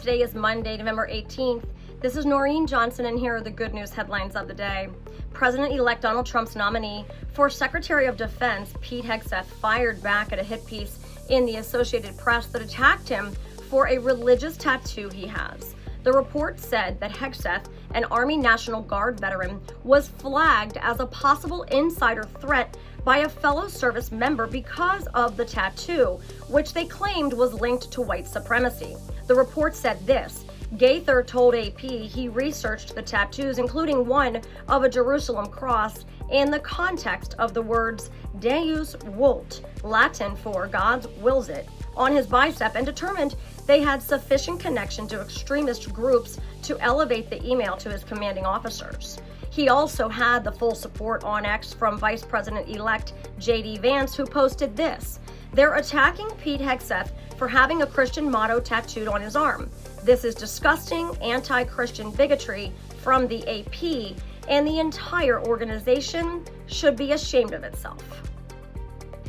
Today is Monday, November 18th. This is Noreen Johnson, and here are the good news headlines of the day. President-elect Donald Trump's nominee for Secretary of Defense, Pete Hegseth, fired back at a hit piece in the Associated Press that attacked him for a religious tattoo he has. The report said that Hegseth, an Army National Guard veteran, was flagged as a possible insider threat by a fellow service member because of the tattoo, which they claimed was linked to white supremacy. The report said this: Gaither told AP he researched the tattoos, including one of a Jerusalem cross, in the context of the words Deus vult, Latin for God wills it, on his bicep, and determined they had sufficient connection to extremist groups to elevate the email to his commanding officers. He also had the full support on X from Vice President-elect J.D. Vance, who posted this: "They're attacking Pete Hegseth for having a Christian motto tattooed on his arm. This is disgusting anti-Christian bigotry from the AP, and the entire organization should be ashamed of itself."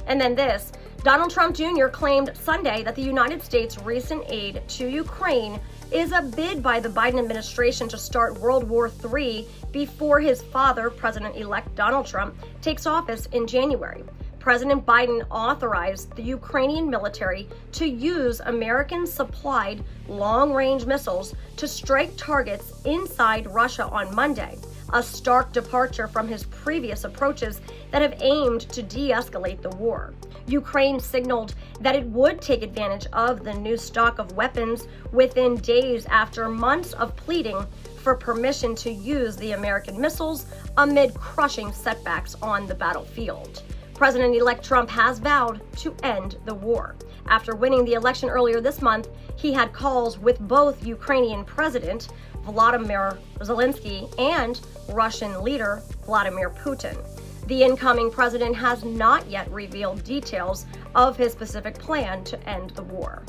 And then this: Donald Trump Jr. claimed Sunday that the United States' recent aid to Ukraine is a bid by the Biden administration to start World War III before his father, President-elect Donald Trump, takes office in January. President Biden authorized the Ukrainian military to use American-supplied long-range missiles to strike targets inside Russia on Monday, a stark departure from his previous approaches that have aimed to de-escalate the war. Ukraine signaled that it would take advantage of the new stock of weapons within days after months of pleading for permission to use the American missiles amid crushing setbacks on the battlefield. President-elect Trump has vowed to end the war. After winning the election earlier this month, he had calls with both Ukrainian President Volodymyr Zelensky and Russian leader Vladimir Putin. The incoming president has not yet revealed details of his specific plan to end the war.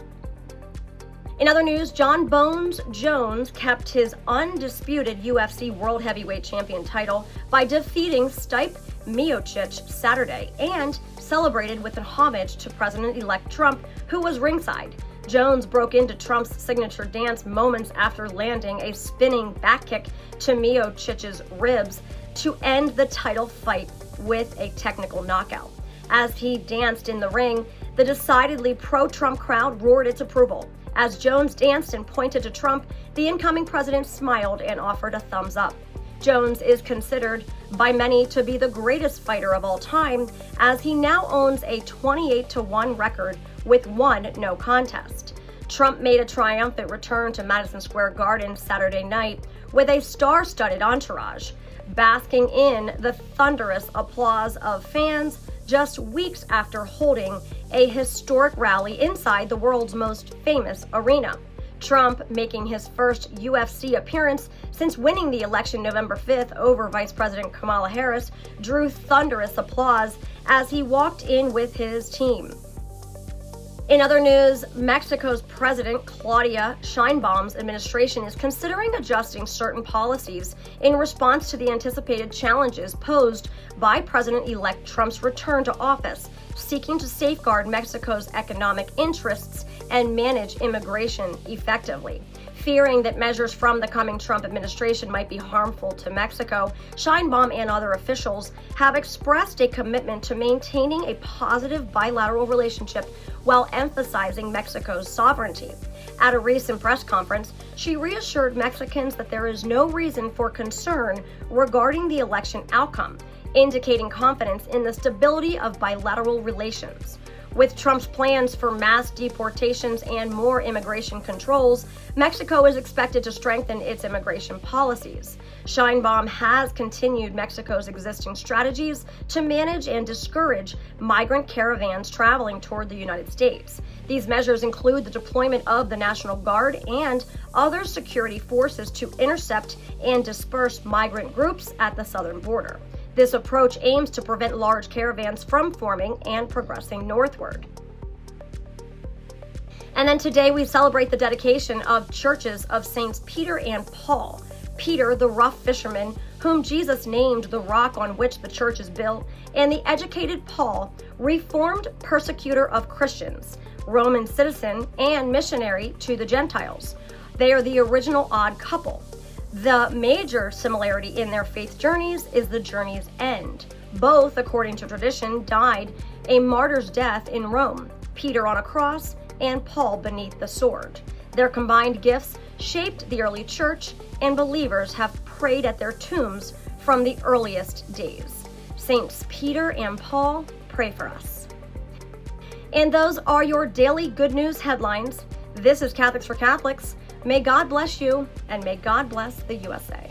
In other news, John Bones Jones kept his undisputed UFC World Heavyweight Champion title by defeating Stipe Miocic Saturday and celebrated with an homage to President-elect Trump, who was ringside. Jones broke into Trump's signature dance moments after landing a spinning back kick to Miocic's ribs to end the title fight with a technical knockout. As he danced in the ring, the decidedly pro-Trump crowd roared its approval. As Jones danced and pointed to Trump, the incoming president smiled and offered a thumbs up. Jones is considered by many to be the greatest fighter of all time, as he now owns a 28-1 record with one no contest. Trump made a triumphant return to Madison Square Garden Saturday night with a star-studded entourage, basking in the thunderous applause of fans just weeks after holding a historic rally inside the world's most famous arena. Trump, making his first UFC appearance since winning the election November 5th over Vice President Kamala Harris, drew thunderous applause as he walked in with his team. In other news, Mexico's President Claudia Sheinbaum's administration is considering adjusting certain policies in response to the anticipated challenges posed by President-elect Trump's return to office, seeking to safeguard Mexico's economic interests and manage immigration effectively. Fearing that measures from the coming Trump administration might be harmful to Mexico, Sheinbaum and other officials have expressed a commitment to maintaining a positive bilateral relationship while emphasizing Mexico's sovereignty. At a recent press conference, she reassured Mexicans that there is no reason for concern regarding the election outcome, indicating confidence in the stability of bilateral relations. With Trump's plans for mass deportations and more immigration controls, Mexico is expected to strengthen its immigration policies. Sheinbaum has continued Mexico's existing strategies to manage and discourage migrant caravans traveling toward the United States. These measures include the deployment of the National Guard and other security forces to intercept and disperse migrant groups at the southern border. This approach aims to prevent large caravans from forming and progressing northward. And then today we celebrate the dedication of churches of Saints Peter and Paul. Peter, the rough fisherman, whom Jesus named the rock on which the church is built, and the educated Paul, reformed persecutor of Christians, Roman citizen, and missionary to the Gentiles. They are the original odd couple. The major similarity in their faith journeys is the journey's end. Both, according to tradition, died a martyr's death in Rome, Peter on a cross and Paul beneath the sword. Their combined gifts shaped the early church, and believers have prayed at their tombs from the earliest days. Saints Peter and Paul, pray for us. And those are your daily good news headlines. This is Catholics for Catholics. May God bless you, and may God bless the USA.